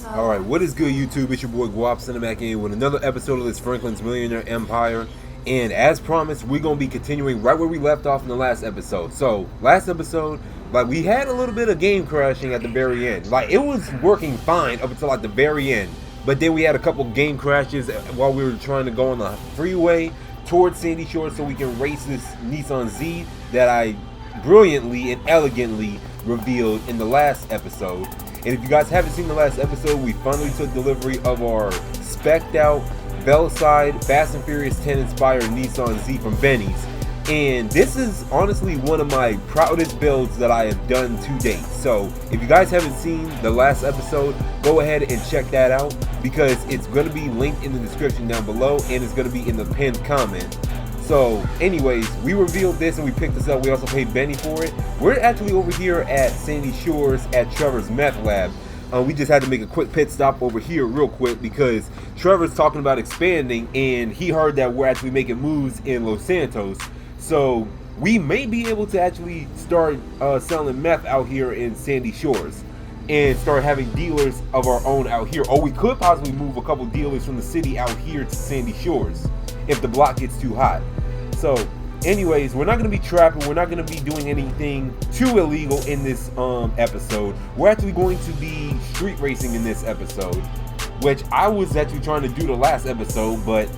Alright, what is good, YouTube? It's your boy Gwop sending back in with another episode of this Franklin's Millionaire Empire. And as promised, we're going to be continuing right where we left off in the last episode. So, last episode, we had a little bit of game crashing at the very end. It was working fine up until the very end. But then we had a couple game crashes while we were trying to go on the freeway towards Sandy Shores so we can race this Nissan Z that I brilliantly and elegantly revealed in the last episode. And if you guys haven't seen the last episode, we finally took delivery of our spec'd out Veilside Fast and Furious 10 inspired Nissan Z from Benny's. And this is honestly one of my proudest builds that I have done to date. So if you guys haven't seen the last episode, go ahead and check that out because it's going to be linked in the description down below and it's going to be in the pinned comment. So anyways, we revealed this and we picked this up. We also paid Benny for it. We're actually over here at Sandy Shores at Trevor's Meth Lab. We just had to make a quick pit stop over here real quick because Trevor's talking about expanding and he heard that we're actually making moves in Los Santos. So we may be able to actually start selling meth out here in Sandy Shores and start having dealers of our own out here. Or we could possibly move a couple dealers from the city out here to Sandy Shores if the block gets too hot. So anyways, we're not going to be trapping, we're not going to be doing anything too illegal in this episode. We're actually going to be street racing in this episode, which I was actually trying to do the last episode, but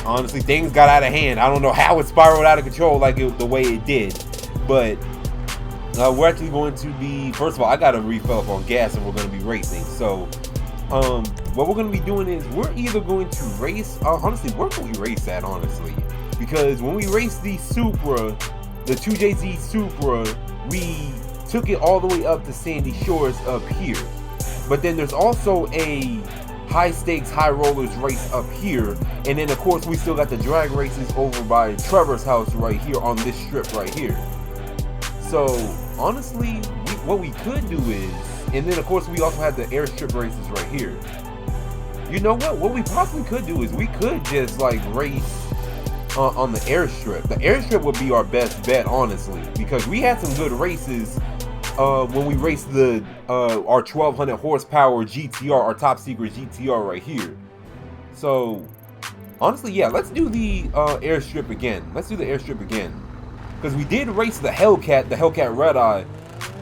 honestly things got out of hand. I don't know how it spiraled out of control the way it did, but we're actually going to be, first of all, I got to refill up on gas and we're going to be racing. So what we're going to be doing is we're either going to race, honestly, where can we race at, honestly? Because when we raced the Supra, the 2JZ Supra, we took it all the way up to Sandy Shores up here. But then there's also a high stakes, high rollers race up here. And then of course we still got the drag races over by Trevor's house right here on this strip right here. So honestly, what we could do is, and then of course we also have the airstrip races right here. You know what we possibly could do is we could just race on the airstrip. The airstrip would be our best bet, honestly, because we had some good races when we raced the our 1200 horsepower GTR, our top secret GTR right here. So honestly, yeah, let's do the airstrip again. Let's do the airstrip again because we did race the Hellcat Red Eye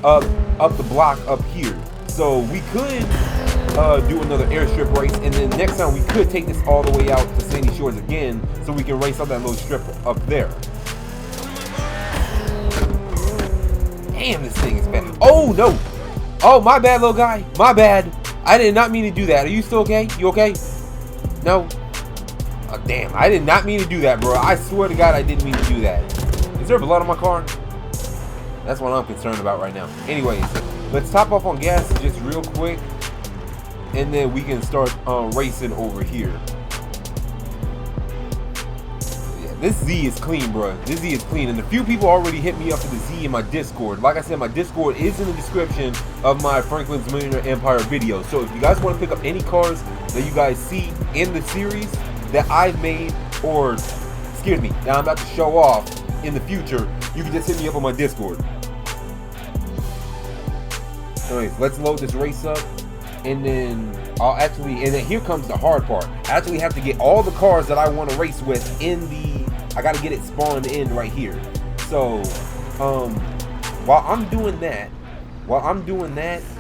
up the block up here. So we could do another airstrip race, and then next time we could take this all the way out to Sandy Shores again so we can race on that little strip up there. Damn, this thing is bad. Oh no! Oh, my bad, little guy. My bad. I did not mean to do that. Are you still okay? You okay? No? Oh, damn, I did not mean to do that, bro. I swear to God, I didn't mean to do that. Is there blood on my car? That's what I'm concerned about right now. Anyways, let's top off on gas just real quick, and then we can start racing over here. Yeah, this Z is clean, bro. This Z is clean, and a few people already hit me up for the Z in my Discord. Like I said, my Discord is in the description of my Franklin's Millionaire Empire video. So if you guys want to pick up any cars that you guys see in the series that I've made, or excuse me, that I'm about to show off in the future, you can just hit me up on my Discord. Anyways, let's load this race up. And then and then here comes the hard part. I actually have to get all the cars that I want to race with I gotta get it spawned in right here. So while I'm doing that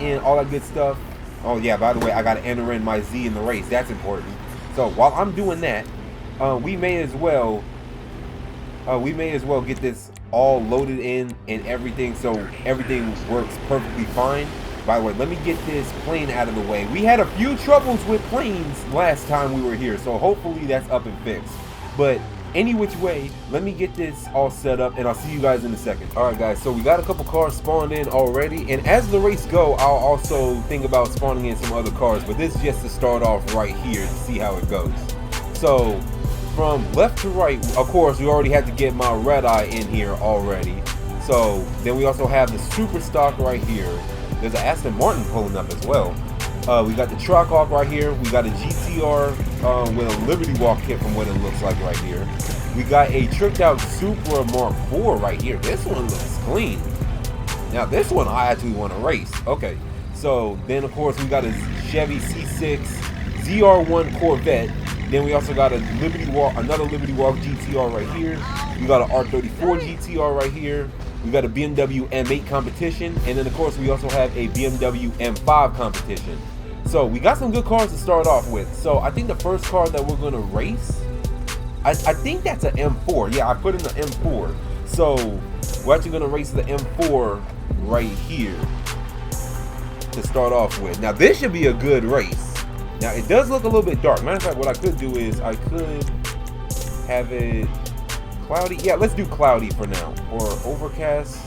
and all that good stuff, oh yeah, by the way, I gotta enter in my Z in the race. That's important. So while I'm doing that, we may as well get this all loaded in and everything, so everything works perfectly fine. By the way, let me get this plane out of the way. We had a few troubles with planes last time we were here, so hopefully that's up and fixed. But any which way, let me get this all set up and I'll see you guys in a second. Alright guys, so we got a couple cars spawned in already, and as the race go, I'll also think about spawning in some other cars, but this is just to start off right here to see how it goes. So from left to right, of course, we already had to get my Red Eye in here already. So then we also have the Super Stock right here. There's an Aston Martin pulling up as well. We got the Trackhawk right here. We got a GTR with a Liberty Walk kit from what it looks like right here. We got a tricked out Supra Mark IV right here. This one looks clean. Now this one I actually want to race. Okay, so So then of course we got a Chevy C6 ZR1 Corvette. Then we also got a another Liberty Walk GTR right here. We got an R34 GTR right here. We got a BMW M8 competition, and then of course we also have a BMW M5 competition. So we got some good cars to start off with. So I think the first car that we're gonna race, I think that's an M4. Yeah, I put in the M4. So we're actually gonna race the M4 right here to start off with. Now this should be a good race. Now it does look a little bit dark. Matter of fact, what I could do is I could have it cloudy. Yeah, let's do cloudy for now. Or overcast.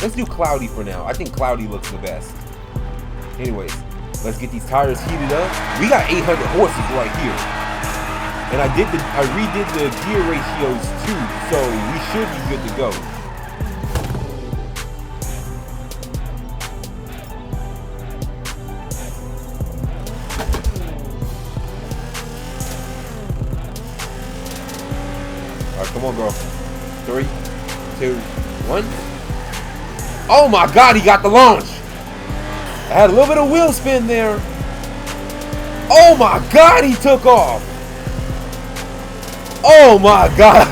Let's do cloudy for now. I think cloudy looks the best. Anyways, let's get these tires heated up. We got 800 horses right here. And I redid the gear ratios too, so we should be good to go. Come on, bro. 3, 2, 1. Oh my God, he got the launch. I had a little bit of wheel spin there. Oh my God, he took off. Oh my God.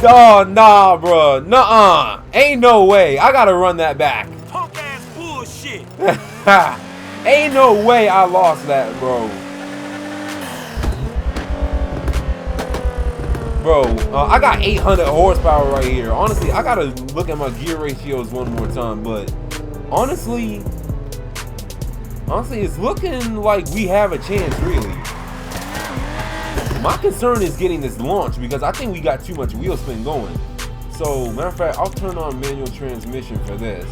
Oh, nah, bro. Nuh-uh. Ain't no way. I gotta run that back. Punk ass bullshit. Ain't no way I lost that, bro. Bro, I got 800 horsepower right here. Honestly, I gotta look at my gear ratios one more time, but honestly, it's looking like we have a chance, really. My concern is getting this launch because I think we got too much wheel spin going. So, matter of fact, I'll turn on manual transmission for this.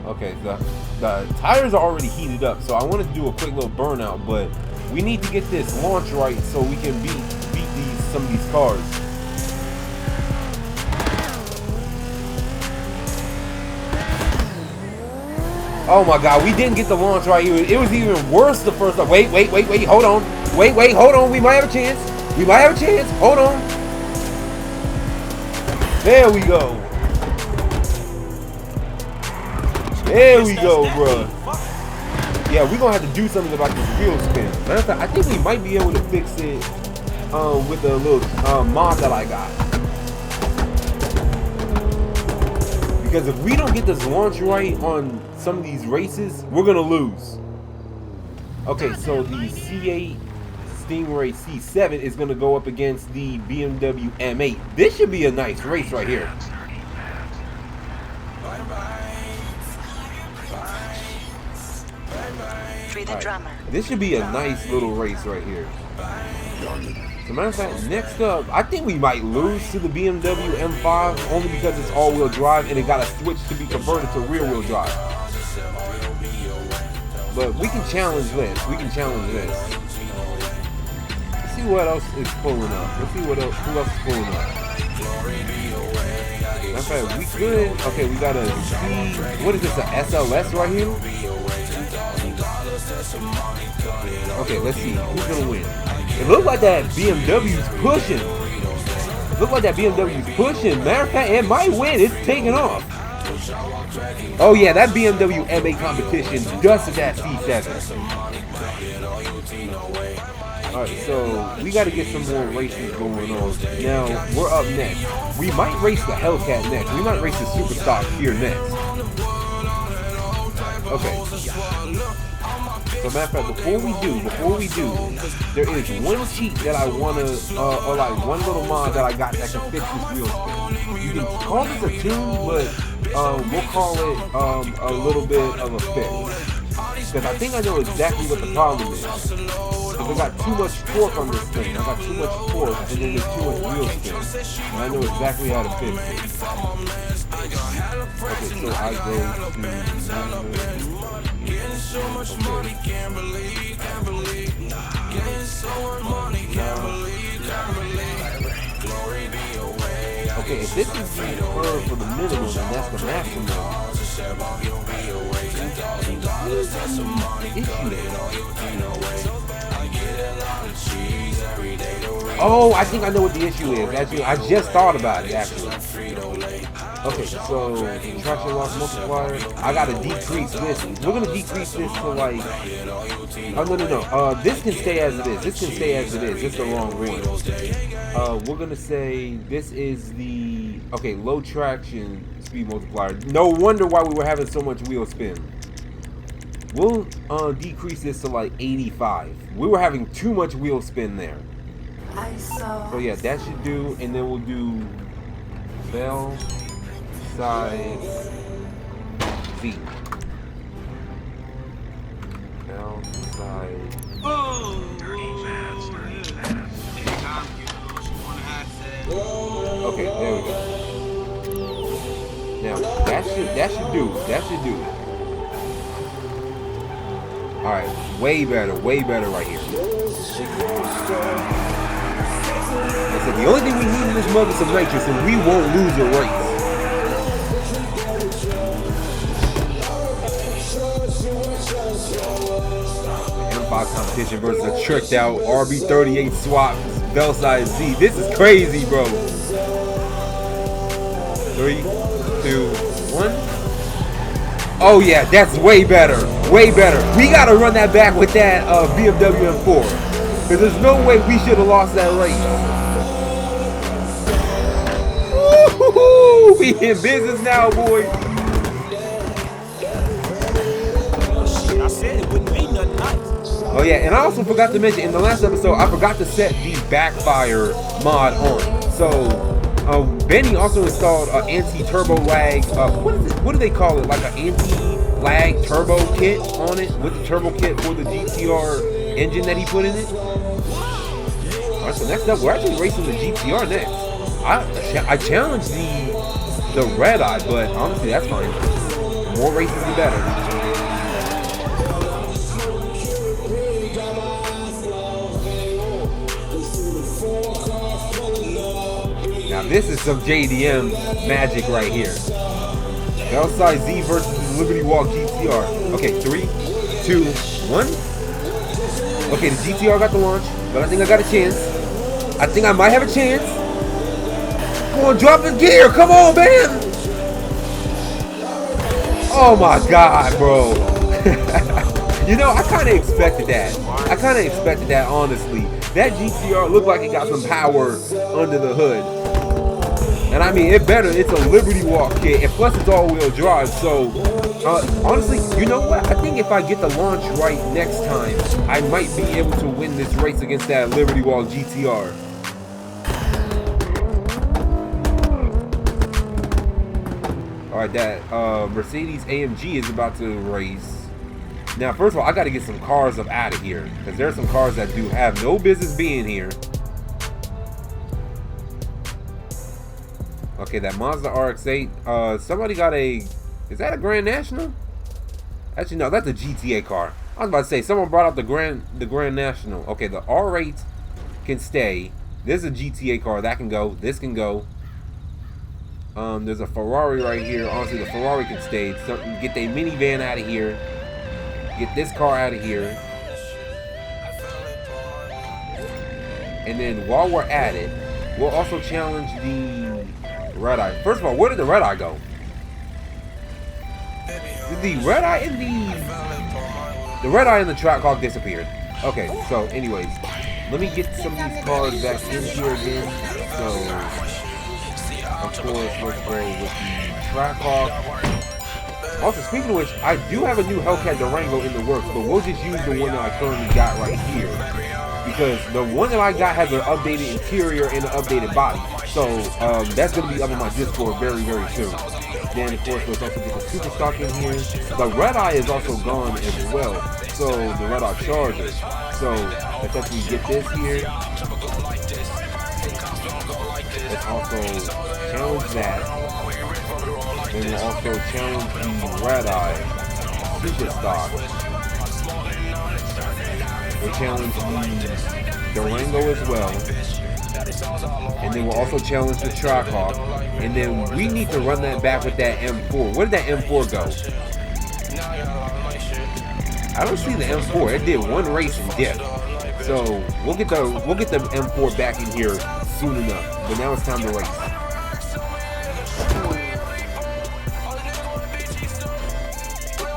Okay, the tires are already heated up, so I wanted to do a quick little burnout, but we need to get this launch right so we can beat some of these cars. Oh my God, we didn't get the launch right here. It was even worse the first time. Wait, hold on. Wait, hold on. We might have a chance. Hold on. There we go. There we go, bro. Yeah, we're gonna have to do something about this wheel spin. Matter of fact, I think we might be able to fix it with the little mod that I got. Because if we don't get this launch right on some of these races, we're gonna lose. Okay, so the C8 Stingray C7 is gonna go up against the BMW M8. This should be a nice race right here. Right. This should be a nice little race right here. As a matter of fact, next up, I think we might lose to the BMW M5 only because it's all-wheel drive and it got to switch to be converted to rear-wheel drive. But we can challenge this. Let's see what else is pulling up. Let's see who else is pulling up. Matter of fact, we could. Okay, we got a C. What is this? A SLS right here? Okay, let's see who's gonna win. It looks like that BMW's pushing. Matter of fact, it might win. It's taking off. Oh yeah, that BMW M8 competition dusted that C7. Alright, so we got to get some more races going on. Now, we're up next. We might race the Hellcat next. We might race the Superstock here next. Okay. So matter of fact, before we do, there is one cheat that I want to, or like one little mod that I got that can fix this wheel spin. You can call this a tune, but we'll call it a little bit of a fix. Because I think I know exactly what the problem is. Because I got too much torque on this thing. I got too much torque, and then there's too much wheel spin. And I know exactly how to fix it. Okay, so I go to... Okay, if this is the curve for the minimum, and that's the maximum, issue there. Oh, I think I know what the issue is. Actually, I just thought about it, actually. Okay, so traction loss multiplier. I gotta decrease this. We're gonna decrease this to like. Oh no. This can stay as it is. This can stay as it is. It's the wrong one. We're gonna say this is the low traction speed multiplier. No wonder why we were having so much wheel spin. We'll decrease this to like 85. We were having too much wheel spin there. So yeah, that should do, and then we'll do Veilside Z. Veilside. Okay, there we go. Now that should do it. All right, way better right here. I said the only thing we need in this mother is some nitrous, and we won't lose a race. M5 competition versus a tricked out RB38 swap Veilside Z. This is crazy, bro. 3, 2, 1. Oh yeah, that's way better. We gotta run that back with that BMW M4. Because there's no way we should have lost that race. Woo-hoo-hoo! We in business now, boy. I said it wouldn't be nothing nice. Oh yeah, and I also forgot to mention in the last episode, I forgot to set the backfire mod on. So Benny also installed an anti-turbo lag. What do they call it? Like an anti-lag turbo kit on it with the turbo kit for the GTR engine that he put in it. Alright, so next up, we're actually racing the GTR next. I challenged the red eye, but honestly, that's fine. More races, the better. Now this is some JDM magic right here. Veilside Z versus the Liberty Walk GTR. Okay, 3, 2, 1. Okay, the GTR got the launch, but I think I got a chance. I think I might have a chance. Come on, drop the gear. Come on, man. Oh my God, bro. You know, I kind of expected that. Honestly. That GTR looked like it got some power under the hood. And I mean, it's a Liberty Walk kit, and plus it's all-wheel drive, so honestly, you know what? I think if I get the launch right next time, I might be able to win this race against that Liberty Walk GTR. Alright, that Mercedes AMG is about to race. Now, first of all, I got to get some cars up out of here, because there are some cars that do have no business being here. Okay, that Mazda RX-8. Somebody got is that a Grand National? Actually, no, that's a GTA car. I was about to say, someone brought out the Grand National. Okay, the R8 can stay. This is a GTA car. That can go. This can go. There's a Ferrari right here. Honestly, the Ferrari can stay. So, get their minivan out of here. Get this car out of here. And then while we're at it, we'll also challenge the red eye. First of all, where did the red eye go? Did the red eye and the red eye and the track hawk disappeared? Okay, so anyways, let me get some of these cars back in here again. So of course, let's go with the track hawk. Also, speaking of which, I do have a new Hellcat Durango in the works, but we'll just use the one that I currently got right here. Because the one that I got has an updated interior and an updated body. So that's going to be up on my Discord very, very soon. Then, of course, let's also get the super stock in here. The red eye is also gone as well. So the red eye Charger. So let's actually get this here. Let's also challenge that. Then we'll also challenge the red eye super stock. We'll challenge the Durango as well. And then we'll also challenge the Trackhawk. And then we need to run that back with that M4. Where did that M4 go? I don't see the M4. It did one race and dipped. So we'll get the M4 back in here soon enough. But now it's time to race.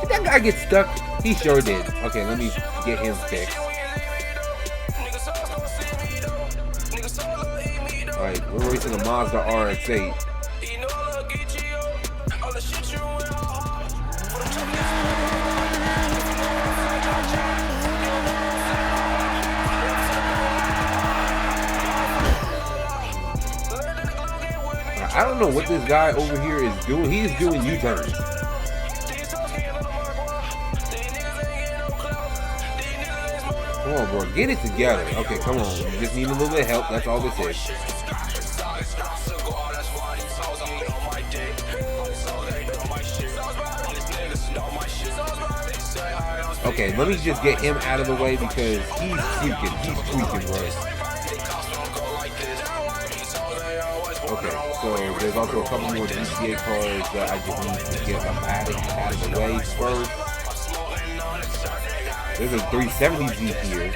Did that guy get stuck? He sure did. Okay, let me get him fixed. Alright, we're racing a Mazda RX-8. I don't know what this guy over here is doing. He is doing U-turns. Come on, bro. Get it together. Okay, come on. You just need a little bit of help. That's all this is. Okay, let me just get him out of the way because he's tweaking. He's tweaking, bro. Okay, so there's also a couple more GTA cars that I just need to get them out of the way first. There's a 370Z here.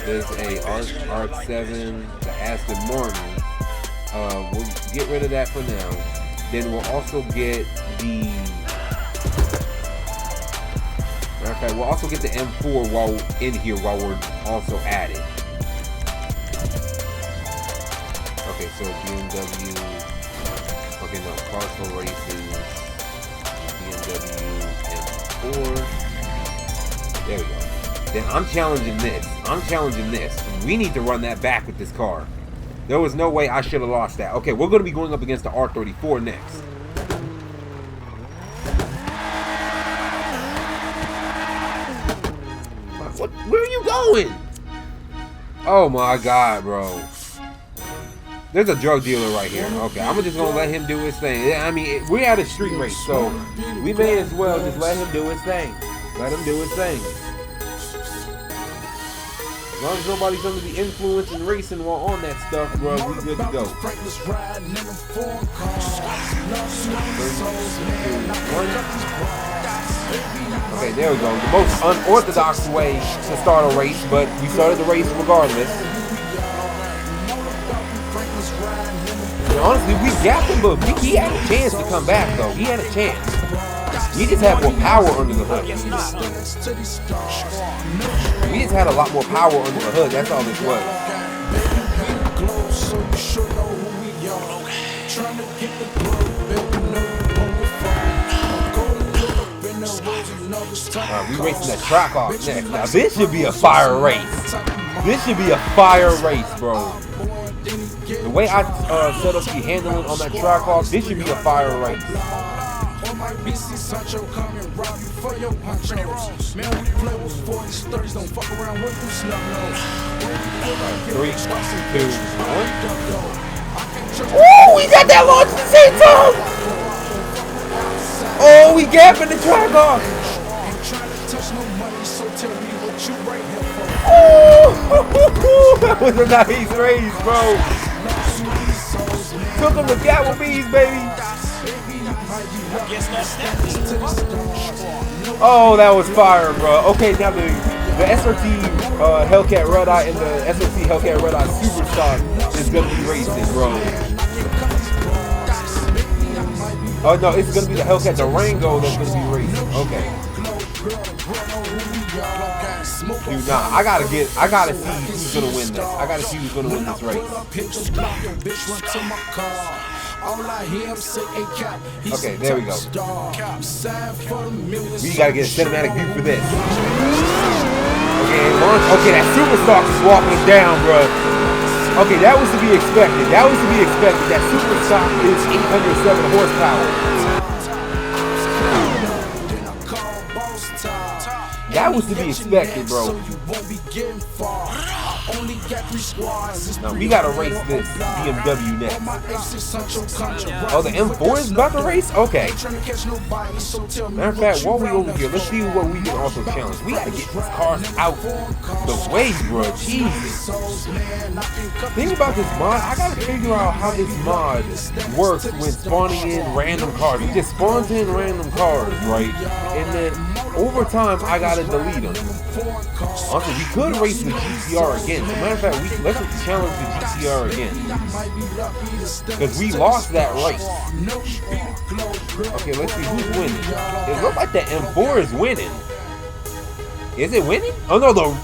There's a RX-7, the Aston Martin. We'll get rid of that for now. Then we'll also get the... Matter of fact, we'll also get the M4 while in here while we're also at it. Okay, so BMW, okay, no, Cars for Races, BMW M4, there we go. Then I'm challenging this. We need to run that back with this car. There was no way I should have lost that. Okay, we're going to be going up against the R34 next. Where are you going? Oh my God, bro. There's a drug dealer right here. Okay, I'm just gonna let him do his thing. I mean, we're at a street race, so we may as well just let him do his thing. Let him do his thing. As long as nobody's under the influence and racing while on that stuff, bro, we good to go. 3, 2, 1. Okay, there we go. The most unorthodox way to start a race, but we started the race regardless. And honestly, we gapped him, but he had a chance to come back, though. He had a chance. We just had more power under the hood. We just had a lot more power under the hood. That's all this was. We racing that track off next. Now this should be a fire race. This should be a fire race, bro. The way I set up the handling on that track off, this should be a fire race. 3, 2, 1. Oh, we got that launch at the same time! Oh, we gapping the track off! Oh, that was a nice race, bro. Took him to Applebee's, baby. Oh, that was fire, bro. Okay, now the SRT Hellcat Red Eye and the SRT Hellcat Red Eye Superstock is gonna be racing, bro. Oh no, it's gonna be the Hellcat Durango that's gonna be racing. Okay. Dude, nah, I gotta see who's gonna win this. I gotta see who's gonna win this race. Okay, there we go. We gotta get a cinematic view for this. Okay, that Superstock is walking us down, bro. Okay, that was to be expected. That Superstock is 807 horsepower. That was to be expected, bro. Now we gotta race this BMW next. Oh, the M4 is about to race? Okay. Matter of fact, while we over here, let's see what we can also challenge. We gotta get these cars out the way, bro. Jesus. Think about this mod. I gotta figure out how this mod works when spawning in random cars. It just spawns in random cars, right? And then over time, I gotta delete them. Also, we could race the GCR again. As a matter of fact, let's challenge the GCR again. Because we lost that race. Okay, let's see who's winning. It looks like the M4 is winning. Is it winning? Oh no,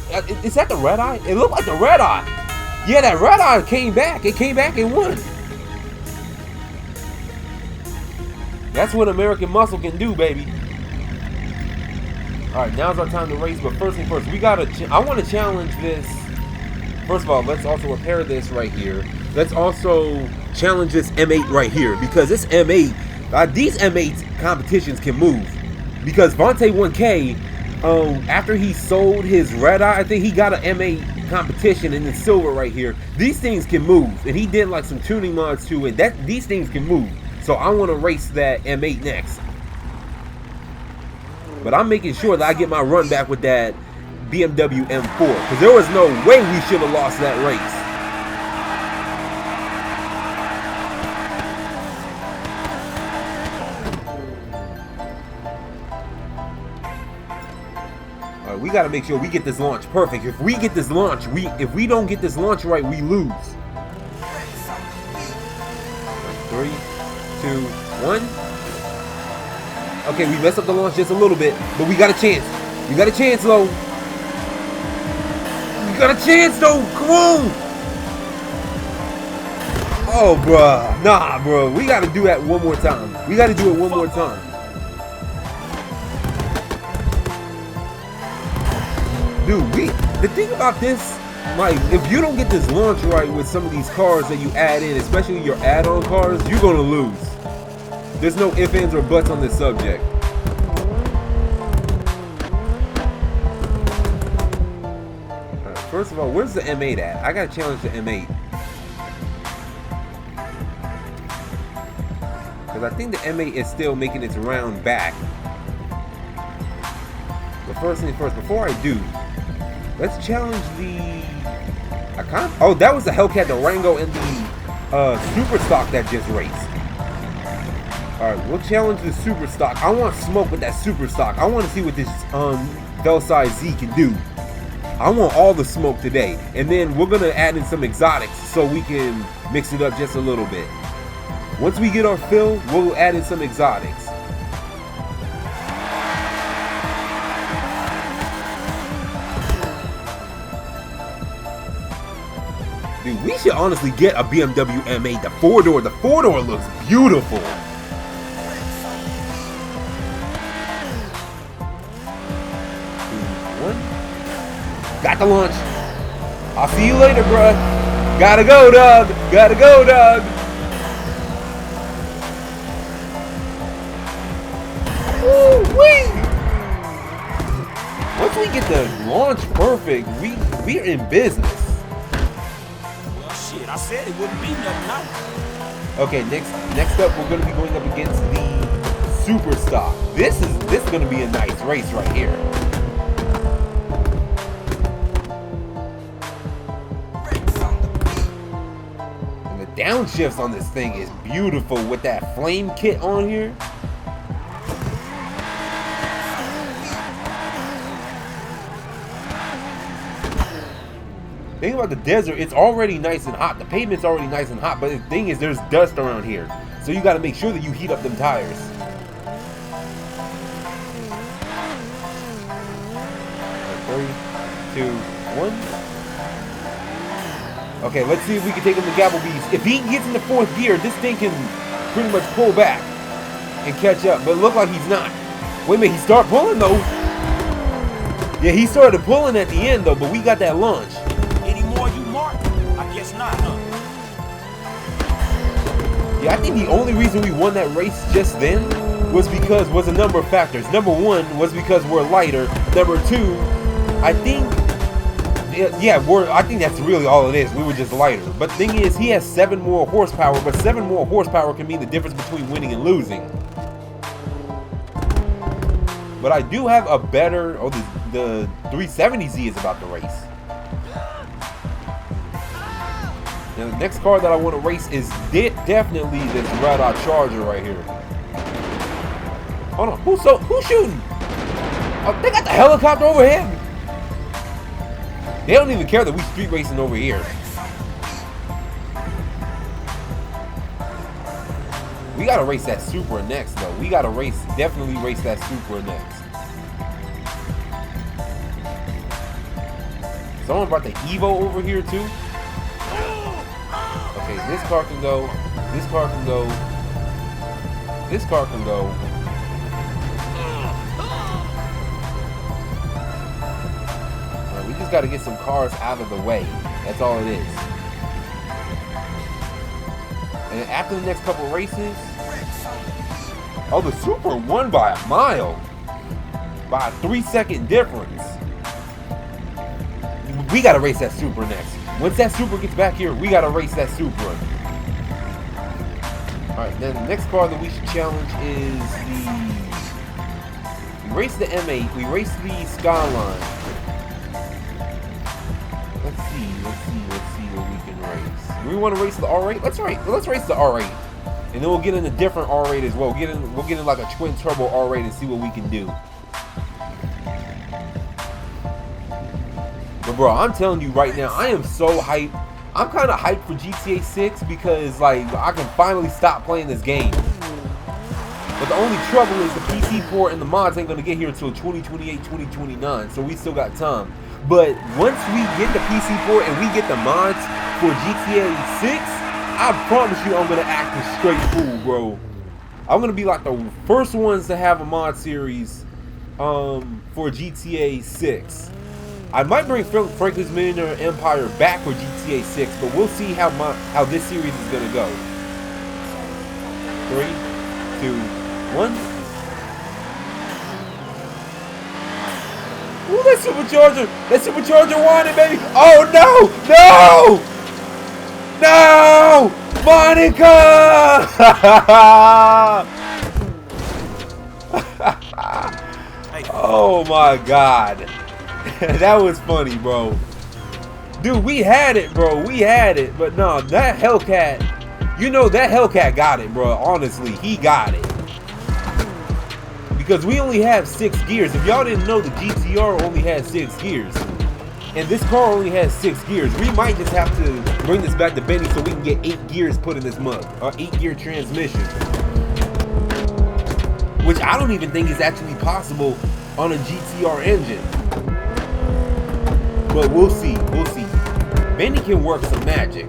is that the red eye? It looked like the red eye. Yeah, that red eye came back. It came back and won. That's what American muscle can do, baby. All right, now's our time to race. But first thing first, we gotta. I want to challenge this. First of all, let's also repair this right here. Let's also challenge this M8 right here, because this M8, these M8 competitions can move. Because Vontae 1K, after he sold his red eye, I think he got an M8 competition in the silver right here. These things can move, and he did like some tuning mods to it. These things can move. So I want to race that M8 next. But I'm making sure that I get my run back with that BMW M4, because there was no way we should have lost that race. All right, we got to make sure we get this launch perfect. If we get this launch, if we don't get this launch right, we lose. 3, 2, 1. Okay, we messed up the launch just a little bit, but we got a chance. We got a chance, though. We got a chance, though. Come on. Oh, bruh. Nah, bro. We got to do that one more time. We got to do it one more time. Dude, the thing about this, like, if you don't get this launch right with some of these cars that you add in, especially your add-on cars, you're going to lose. There's no ifs, ands, or buts on this subject. Right, first of all, where's the M8 at? I gotta challenge the M8. Because I think the M8 is still making its round back. But first thing first, before I do, let's challenge the... Oh, that was the Hellcat Durango and the Super Stock that just raced. Alright, we'll challenge the Super Stock. I want smoke with that Super Stock. I want to see what this Veilside Z can do. I want all the smoke today. And then we're going to add in some exotics so we can mix it up just a little bit. Once we get our fill, we'll add in some exotics. Dude, we should honestly get a BMW M8. The four-door looks beautiful. Got the launch. I'll see you later, bruh. Gotta go, Doug. Gotta go, Doug. Woo-wee. Once we get the launch perfect, we're in business. Well, shit, I said it wouldn't be nothing nice. Okay, next up, we're gonna be going up against the Super Stock. This is gonna be a nice race right here. Downshifts on this thing is beautiful with that flame kit on here. Think about the desert, it's already nice and hot. The pavement's already nice and hot, but the thing is there's dust around here. So you gotta make sure that you heat up them tires. Right, 3, 2, 1. Okay, let's see if we can take him to Gapplebee's. If he gets in the 4th gear, this thing can pretty much pull back and catch up. But it looks like he's not. Wait a minute, he started pulling though. Yeah, he started pulling at the end though, but we got that launch. Any more you mark? I guess not, huh? Yeah, I think the only reason we won that race just then was a number of factors. Number 1 was because we're lighter. Number 2, I think yeah, I think that's really all it is. We were just lighter. But the thing is, he has 7 more horsepower, but 7 more horsepower can mean the difference between winning and losing. But I do have a better, oh, the 370Z is about to race. Now, the next car that I want to race is definitely this Red Hot Charger right here. Hold on, who's shooting? Oh, they got the helicopter overhead. They don't even care that we street racing over here. We gotta race that Supra next, though. We gotta definitely race that Supra next. Someone brought the Evo over here too. Okay, this car can go. This car can go. This car can go. Alright, we just gotta get some cars out of the way. That's all it is. And after the next couple races, oh, the Supra won by a mile, by a 3-second difference. We gotta race that Supra next. Once that Supra gets back here, we gotta race that Supra. All right, then the next car that we should challenge is we race the M8, we race the Skyline. Let's see what we can race. Do we want to race the R8? Let's race the R8, and then we'll get in a different R8 as well. We'll get in like a twin turbo R8 and see what we can do. But bro, I'm telling you right now, I am so hyped. I'm kind of hyped for GTA 6 because like I can finally stop playing this game. But the only trouble is the PC port and the mods ain't gonna get here until 2028, 2029. So we still got time. But once we get the PC port and we get the mods for GTA 6, I promise you I'm gonna act a straight fool, bro. I'm gonna be like the first ones to have a mod series for GTA 6. I might bring Franklin's Millionaire Empire back for GTA 6, but we'll see how this series is gonna go. 3, 2, 1. Ooh, that supercharger won it, baby! Oh no! No! Monica! Oh my god. That was funny, bro. Dude, we had it, bro. We had it. But no, that Hellcat, you know that Hellcat got it, bro. Honestly, he got it. Because we only have 6 gears. If y'all didn't know, the GTR only has 6 gears. And this car only has 6 gears. We might just have to bring this back to Benny so we can get 8 gears put in this mug. Or 8-gear transmission. Which I don't even think is actually possible on a GTR engine. But we'll see. Benny can work some magic.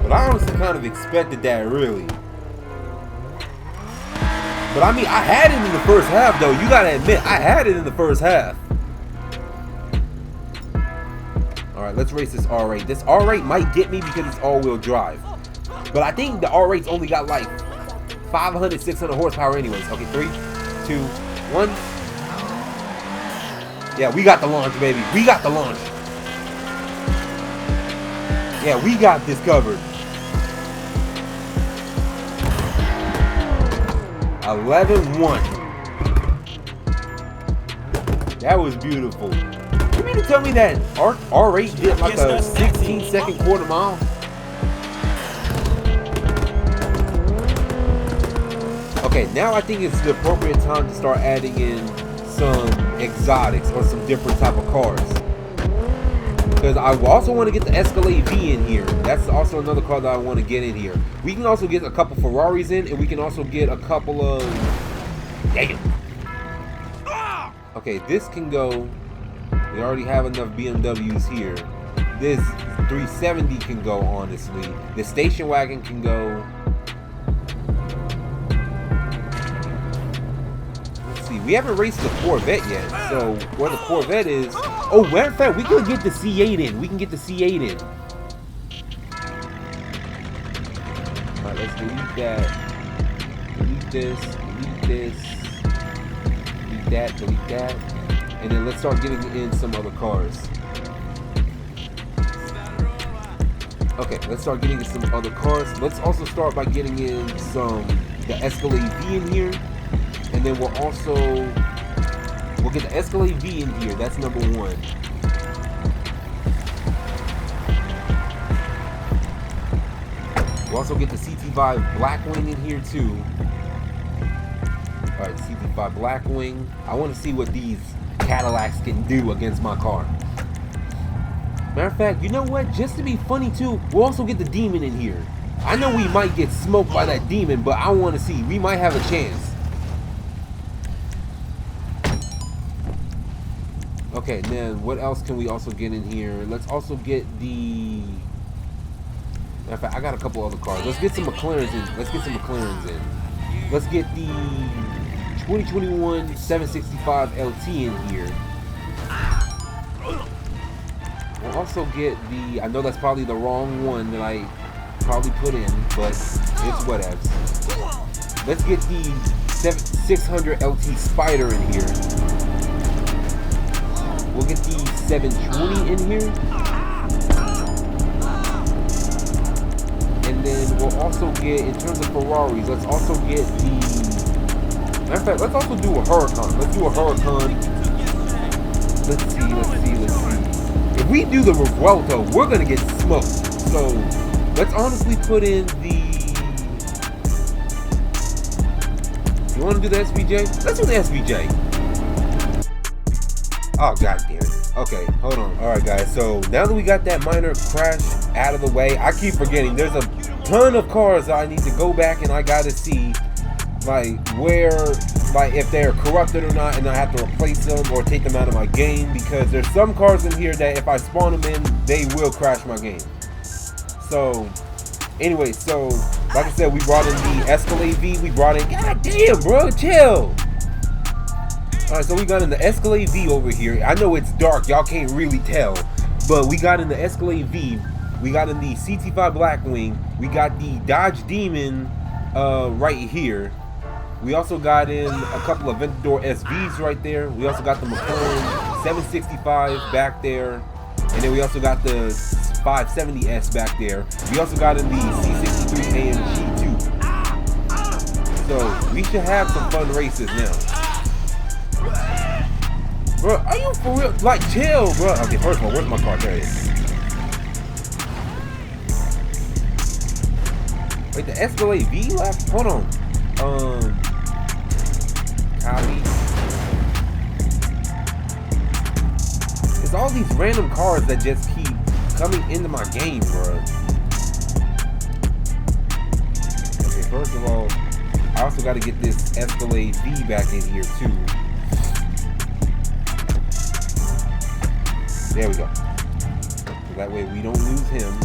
But I honestly kind of expected that, really. But I mean, I had it in the first half, though. You gotta admit, I had it in the first half. Alright, let's race this R8. This R8 might get me because it's all-wheel drive. But I think the R8's only got like 500, 600 horsepower anyways. Okay, 3, 2, 1. Yeah, we got the launch, baby. We got the launch. Yeah, we got this covered. 11-1. That was beautiful. You mean to tell me that R8 did like a 16-second quarter mile? Okay, now I think it's the appropriate time to start adding in some exotics or some different type of cars. Because I also want to get the Escalade V in here. That's also another car that I want to get in here. We can also get a couple Ferraris in, and we can also get a couple of... Damn! Okay, this can go... We already have enough BMWs here. This 370 can go, honestly. The station wagon can go... We haven't raced the Corvette yet, so where the Corvette is... Oh, matter of fact, we can get the C8 in. We can get the C8 in. Alright, let's delete that. Delete this. Delete this. Delete that. Delete that. And then let's start getting in some other cars. Okay, let's start getting in some other cars. Let's also start by getting in the Escalade V in here. And then we'll get the Escalade V in here. That's number one. We'll also get the CT5 Blackwing in here too. Alright, CT5 Blackwing. I want to see what these Cadillacs can do against my car. Matter of fact, you know what? Just to be funny too, we'll also get the Demon in here. I know we might get smoked by that Demon, but I want to see. We might have a chance. Okay, then what else can we also get in here? Let's also get the... Matter of fact, I got a couple other cars. Let's get some McLarens in. Let's get the 2021 765 LT in here. We'll also get the... I know that's probably the wrong one that I probably put in, but it's whatever. Let's get the 600 LT Spider in here. We'll get the 720 in here. And then we'll also get, in terms of Ferraris, let's also get the... Matter of fact, let's also do a Huracan. Let's do a Huracan. Let's see. If we do the Revuelto, we're going to get smoked. So, let's honestly put in the... You want to do the SVJ? Let's do the SVJ. Oh, god damn it. Okay, hold on. Alright, guys. So, now that we got that minor crash out of the way, I keep forgetting. There's a ton of cars that I need to go back and I gotta see, like, if they're corrupted or not, and I have to replace them or take them out of my game, because there's some cars in here that if I spawn them in, they will crash my game. So, anyway, so, like I said, we brought in the Escalade V. We brought in... God damn, bro, chill! Alright, so we got in the Escalade V over here. I know it's dark, y'all can't really tell, but we got in the Escalade V. We got in the CT5 Blackwing. We got the Dodge Demon right here. We also got in a couple of Ventus SVs right there. We also got the McLaren 765 back there. And then we also got the 570S back there. We also got in the C63 AMG too. So we should have some fun races now. Bro, are you for real? Like, chill, bro. Okay, first of all, where's my car? There it is. Wait, the Escalade V left? Hold on. Copy. It's all these random cars that just keep coming into my game, bro. Okay, first of all, I also got to get this Escalade V back in here, too. There we go. So that way we don't lose him.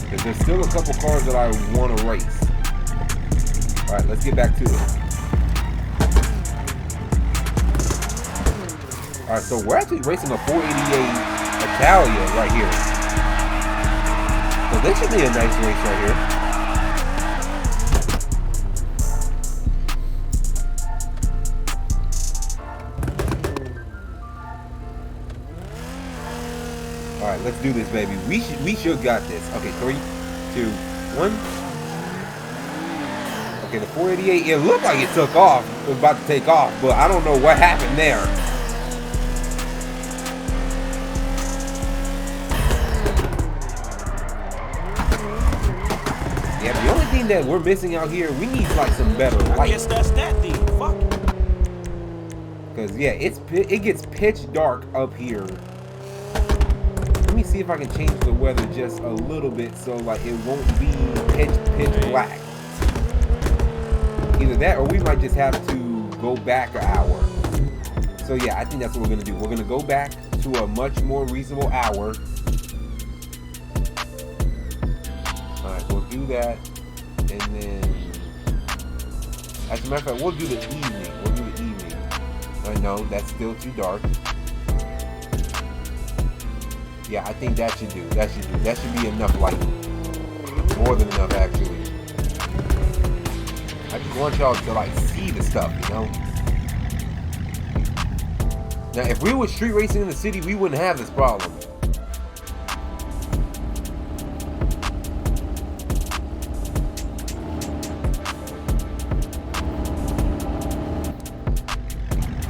Because there's still a couple cars that I want to race. Alright, let's get back to it. Alright, so we're actually racing a 488 Italia right here. So this should be a nice race right here. Alright, let's do this, baby. We should got this. Okay, 3, 2, 1. Okay, the 488, it looked like it took off. It was about to take off, but I don't know what happened there. Yeah, the only thing that we're missing out here, we need like some better light. I guess that's that thing. Fuck. Because yeah, it gets pitch dark up here. Let me see if I can change the weather just a little bit so like it won't be pitch black. Either that or we might just have to go back an hour. So yeah, I think that's what we're gonna do. We're gonna go back to a much more reasonable hour. Alright, we'll do that. And then as a matter of fact, we'll do the evening. No, that's still too dark. Yeah, I think that should do. That should be enough light. More than enough, actually. I just want y'all to like see the stuff, you know. Now, if we were street racing in the city, we wouldn't have this problem.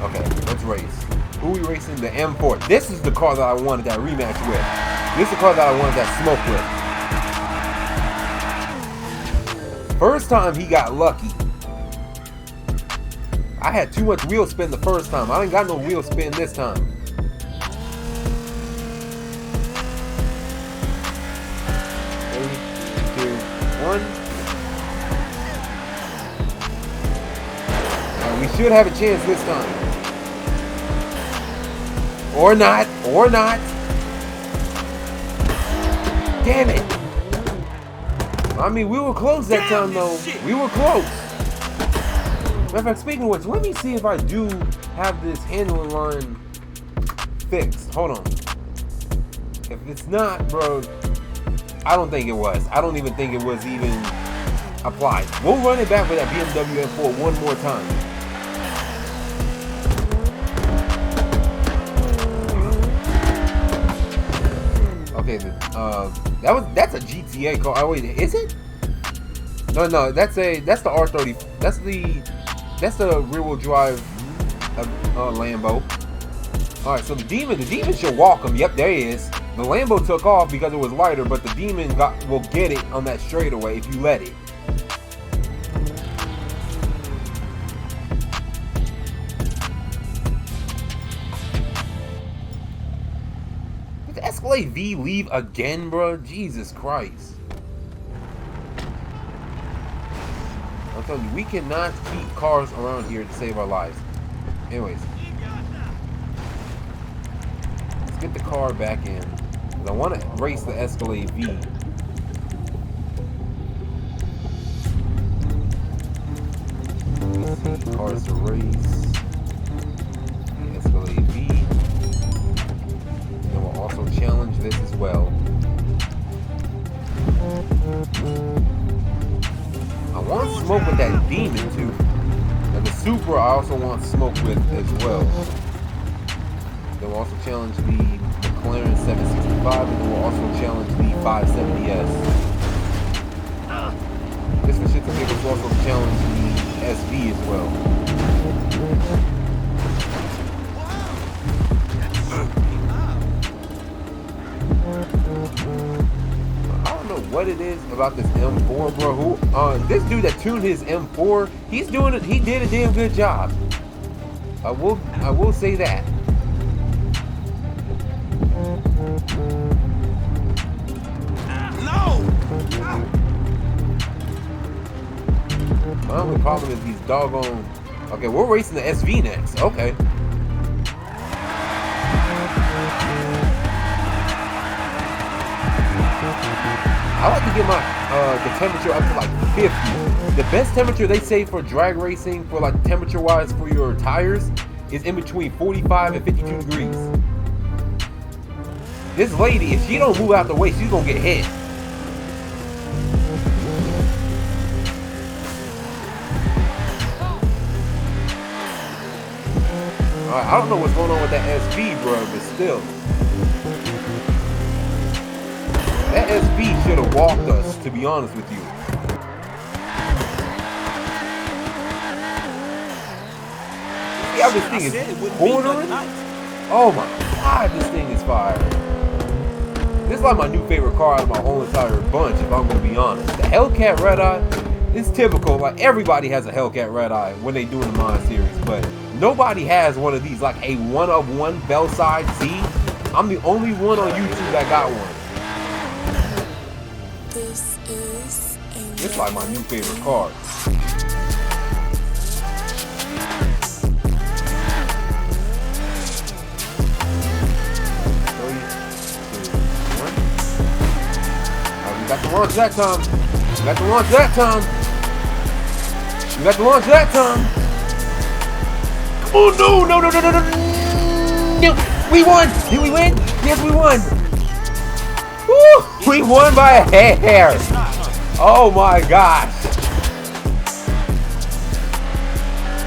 Okay, let's race. Who are we racing? The M4. This is the car that I wanted that rematch with. This is the car that I wanted that smoke with. First time he got lucky. I had too much wheel spin the first time. I ain't got no wheel spin this time. 3, 2, 1. We should have a chance this time. Or not. Or not. Damn it. I mean, we were close that time, though. We were close. Matter of fact, speaking of which, let me see if I do have this handling line fixed. Hold on. If it's not, bro, I don't think it was. I don't even think it was even applied. We'll run it back with that BMW M4 one more time. Okay, that's a GTA car. Oh wait, is it? No, that's the R30. That's the rear-wheel drive Lambo. All right, so the demon should walk him. Yep, there he is. The Lambo took off because it was lighter, but the demon will get it on that straightaway if you let it. Did the Escalade V leave again, bro? Jesus Christ. I'm telling you, we cannot keep cars around here to save our lives. Anyways. Let's get the car back in. Because I want to race the Escalade V. Let's see, cars to race. The Escalade V. And we'll also challenge this as well. I want smoke with that demon too. And the Supra I also want smoke with as well. Then we'll also challenge the McLaren 765 and then we'll also challenge the 570S. This one should take us also challenge the SV as well. I don't know what it is about this M4, bro. This dude that tuned his M4, he did a damn good job. I will say that. No. My only problem is these doggone. Okay, we're racing the SV next. Okay. I like to get my the temperature up to like 50. The best temperature they say for drag racing, for like temperature wise for your tires, is in between 45 and 52 degrees. This lady, if she don't move out the way, she's gonna get hit. Alright, I don't know what's going on with that SV, bro, but still. That SV should have walked us, to be honest with you. See how this thing is cornering? Oh my god, this thing is fire. This is like my new favorite car out of my whole entire bunch, if I'm gonna be honest. The Hellcat Red Eye is typical. Like, everybody has a Hellcat Red Eye when they do the Mod series, but nobody has one of these, like a one-of-one Veilside Z. I'm the only one on YouTube that got one. It's like my new favorite car. 3, 2, 1. We got to launch that time. We got to launch that time. We got to launch that time. Oh no, no, no, no, no, no, no. We won. Did we win? Yes, we won. Woo! We won by a hair. Oh my gosh.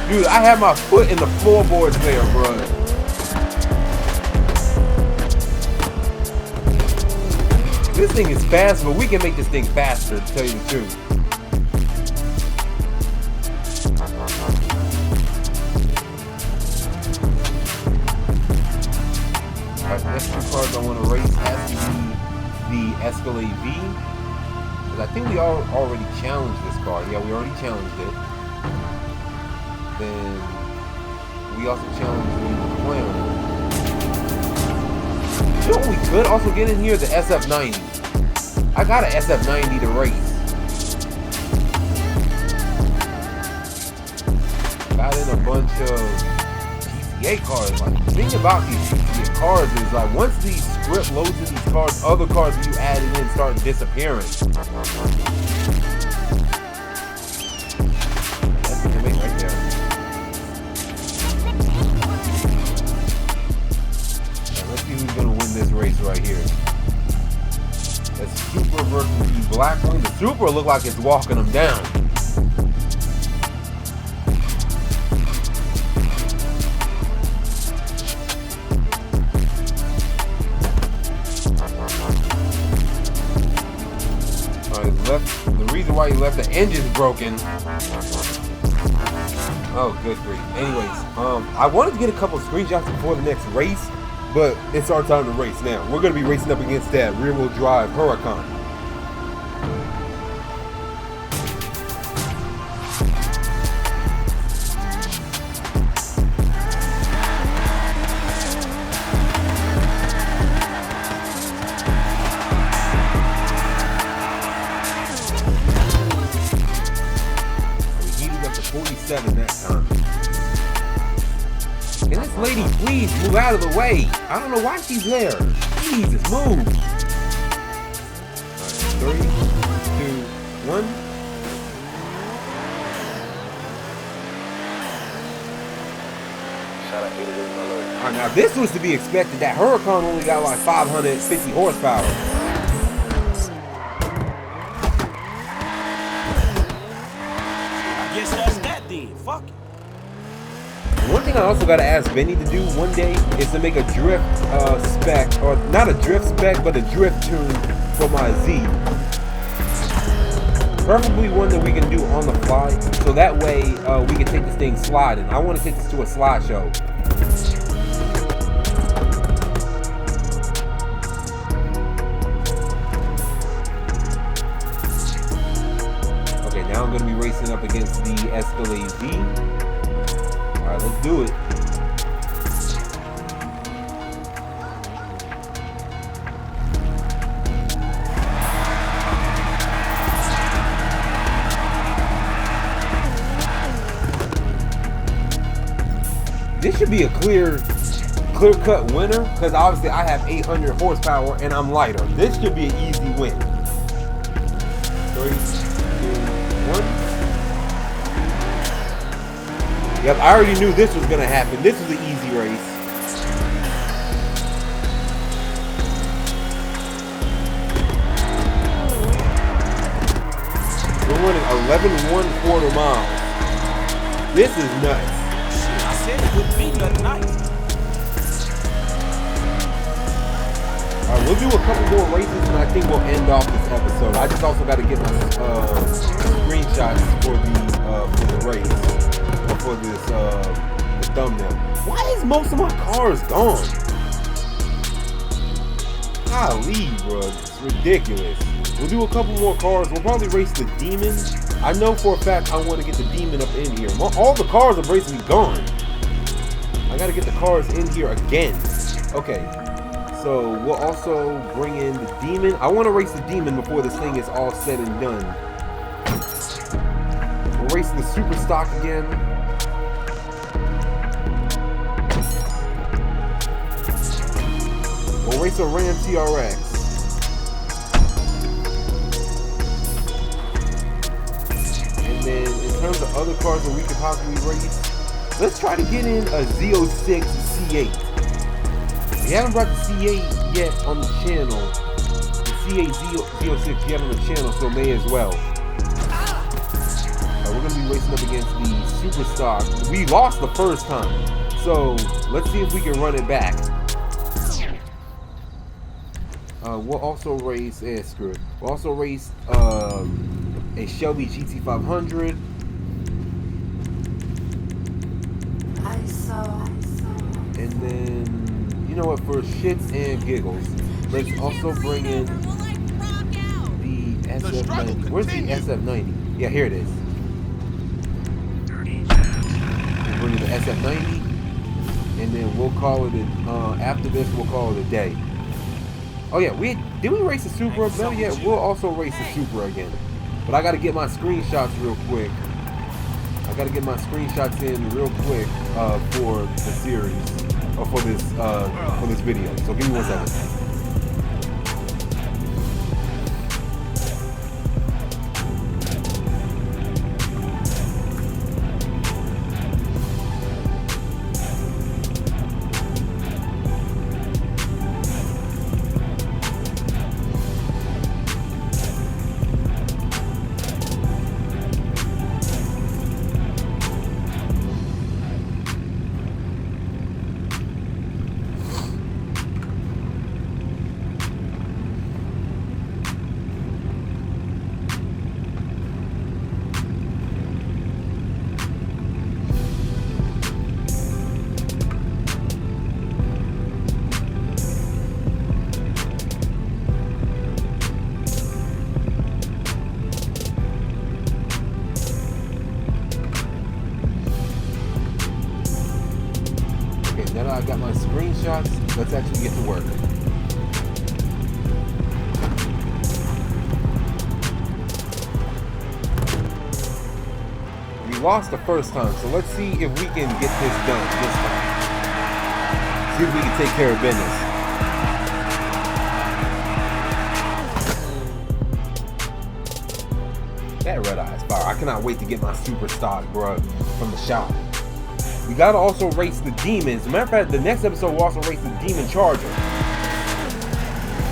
Dude, I had my foot in the floorboards there, bro. this thing is fast, but we can make this thing faster, to tell you the truth. Alright, next two cars I want to race has to be the Escalade V. Because I think we already challenged this car. Yeah, we already challenged it. Then we also challenged the McLaren. You know what we could also get in here? The SF90. I got an SF90 to race. Got in a bunch of GTA cars. Like, the thing about these GTA cars is like once the script loads in these cars, other cars that you added in start disappearing. That's what they make right there. Now let's see who's gonna win this race right here. That's Super versus the Black one. The Super look like it's walking them down. The reason why he left, the engine's broken. Oh, good grief. Anyways, I wanted to get a couple of screenshots before the next race, but it's our time to race now. We're going to be racing up against that rear-wheel drive Huracan. That time. Can this lady please move out of the way? I don't know why she's there. Jesus, move. Alright, 3, 2, 1. Alright, now this was to be expected. That Huracan only got like 550 horsepower. Fuck it. One thing I also gotta ask Benny to do one day is to make a drift spec, or not a drift spec, but a drift tune for my Z. Preferably one that we can do on the fly, so that way we can take this thing sliding. I want to take this to a slideshow. Now I'm going to be racing up against the Escalade V. Alright, let's do it. This should be a clear-cut winner, because obviously I have 800 horsepower and I'm lighter. This should be an easy win. 3, 2, 1. Yep, I already knew this was gonna happen. This was an easy race. We're running 11.25 miles. This is nuts. Shit, I said it would be nothing nice. Alright, we'll do a couple more races and I think we'll end off this episode. I just also got to get my screenshots for the race, or for this the thumbnail. Why is most of my cars gone? Golly, bro, it's ridiculous. We'll do a couple more cars. We'll probably race the Demon. I know for a fact I want to get the Demon up in here. All the cars are basically gone. I got to get the cars in here again. Okay. So we'll also bring in the Demon. I want to race the Demon before this thing is all said and done. We'll race the Super Stock again. We'll race a Ram TRX. And then in terms of other cars that we could possibly race, let's try to get in a Z06 C8. We haven't brought the C8 yet on the channel. The C8 Z06 yet on the channel, so may as well. We're going to be racing up against the Super Stock. We lost the first time, so let's see if we can run it back. We'll also race screw it. We'll also race a Shelby GT500. And then, you know what? For shits and giggles, let's also bring in the SF90. Where's the SF90? Yeah, here it is. We'll bring in the SF90, and then we'll call it. After this, we'll call it a day. Oh yeah, did we race the Supra? No, yeah, we'll also race the Supra again. But I got to get my screenshots real quick. I got to get my screenshots in real quick for the series or for this video. So give me 1 second. Now that I got my screenshots, let's actually get to work. We lost the first time, so let's see if we can get this done this time. See if we can take care of business. That red eye is fire. I cannot wait to get my super stock, bro, from the shop. We gotta also race the demons. As a matter of fact, the next episode we'll also race the demon charger.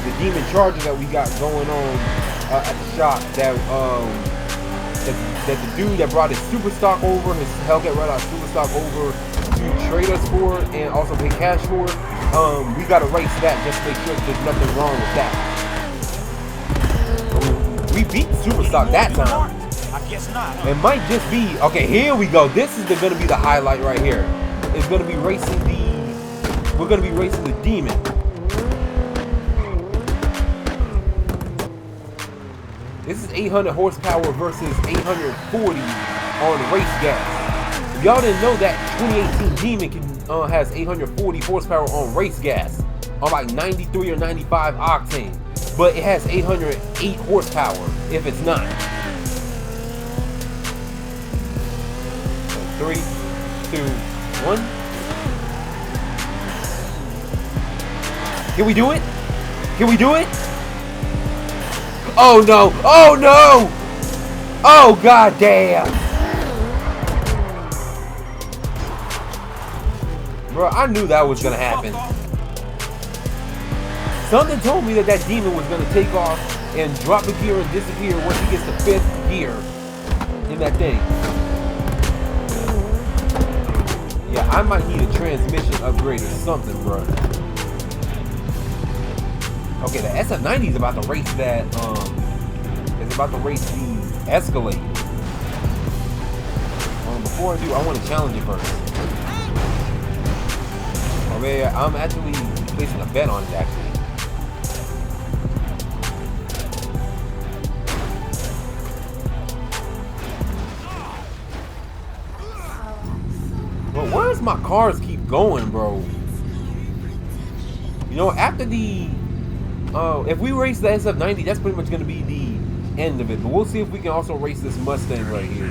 The demon charger that we got going on at the shop. That the dude that brought his super stock over, his Hellcat Red Eye super stock over to trade us for it and also pay cash for it. We gotta race that just to make sure that there's nothing wrong with that. We beat the super stock that time. I guess not. It might just be okay. Here we go. This is gonna be the highlight right here. It's gonna be racing we're gonna be racing the demon. This is 800 horsepower versus 840 on race gas. If y'all didn't know that, 2018 Demon has 840 horsepower on race gas on like 93 or 95 octane, but it has 808 horsepower if it's not. 3, 2, 1. Can we do it? Can we do it? Oh no! Oh no! Oh god damn! Bro, I knew that was gonna happen. Something told me that that demon was gonna take off and drop a gear and disappear once he gets the 5th gear in that thing. Yeah, I might need a transmission upgrade or something, bro. Okay, the SF90 is about to race that, it's about to race the Escalade. Before I do, I want to challenge it first. Okay, I'm actually placing a bet on it, actually. Well, where does my cars keep going, bro? You know, after the if we race the SF90, that's pretty much going to be the end of it. But we'll see if we can also race this Mustang right here.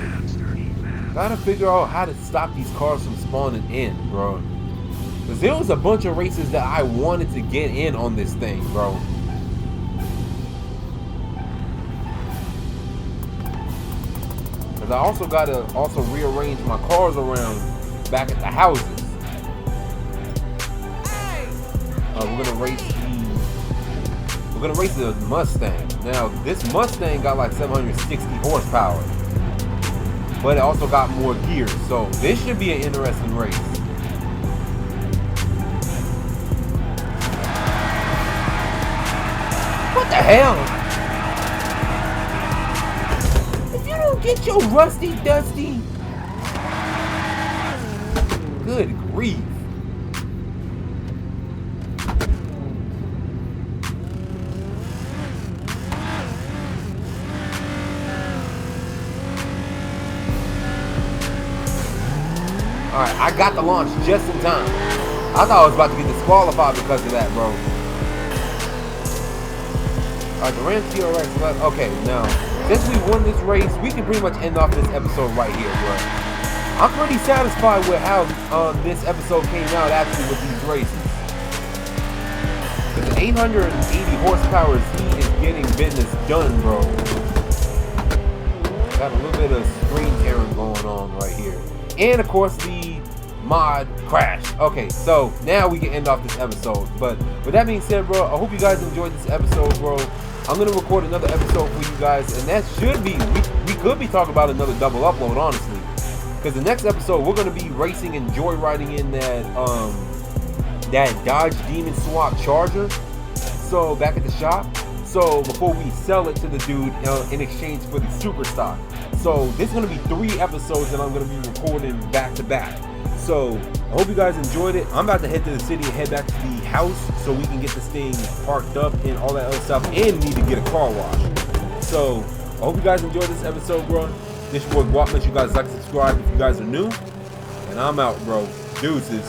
Gotta figure out how to stop these cars from spawning in, bro. Because there was a bunch of races that I wanted to get in on this thing, bro. Because I also gotta rearrange my cars around back at the houses. We're gonna race the Mustang. Now this Mustang got like 760 horsepower, but it also got more gears, so this should be an interesting race. the hell? If you don't get your rusty dusty. Good grief. Alright, I got the launch just in time. I thought I was about to get disqualified because of that, bro. Alright, the Ram's TRX left. Okay, now, since we won this race, we can pretty much end off this episode right here, bro. I'm pretty satisfied with how this episode came out actually with these races. Because the 880 horsepower Z is getting business done, bro. Got a little bit of screen tearing going on right here. And of course the mod crashed. Okay, so now we can end off this episode. But with that being said, bro, I hope you guys enjoyed this episode, bro. I'm gonna record another episode for you guys, and that should be, we could be talking about another double upload, honestly. Because the next episode we're gonna be racing and joyriding in that Dodge Demon Swap Charger. So back at the shop. So before we sell it to the dude in exchange for the super stock. So this is gonna be 3 episodes that I'm gonna be recording back to back. So I hope you guys enjoyed it. I'm about to head to the city and head back to the house so we can get this thing parked up and all that other stuff, and need to get a car wash. So I hope you guys enjoyed this episode, bro. This your boy Gwop. Make sure you guys like and subscribe if you guys are new. And I'm out, bro. Deuces.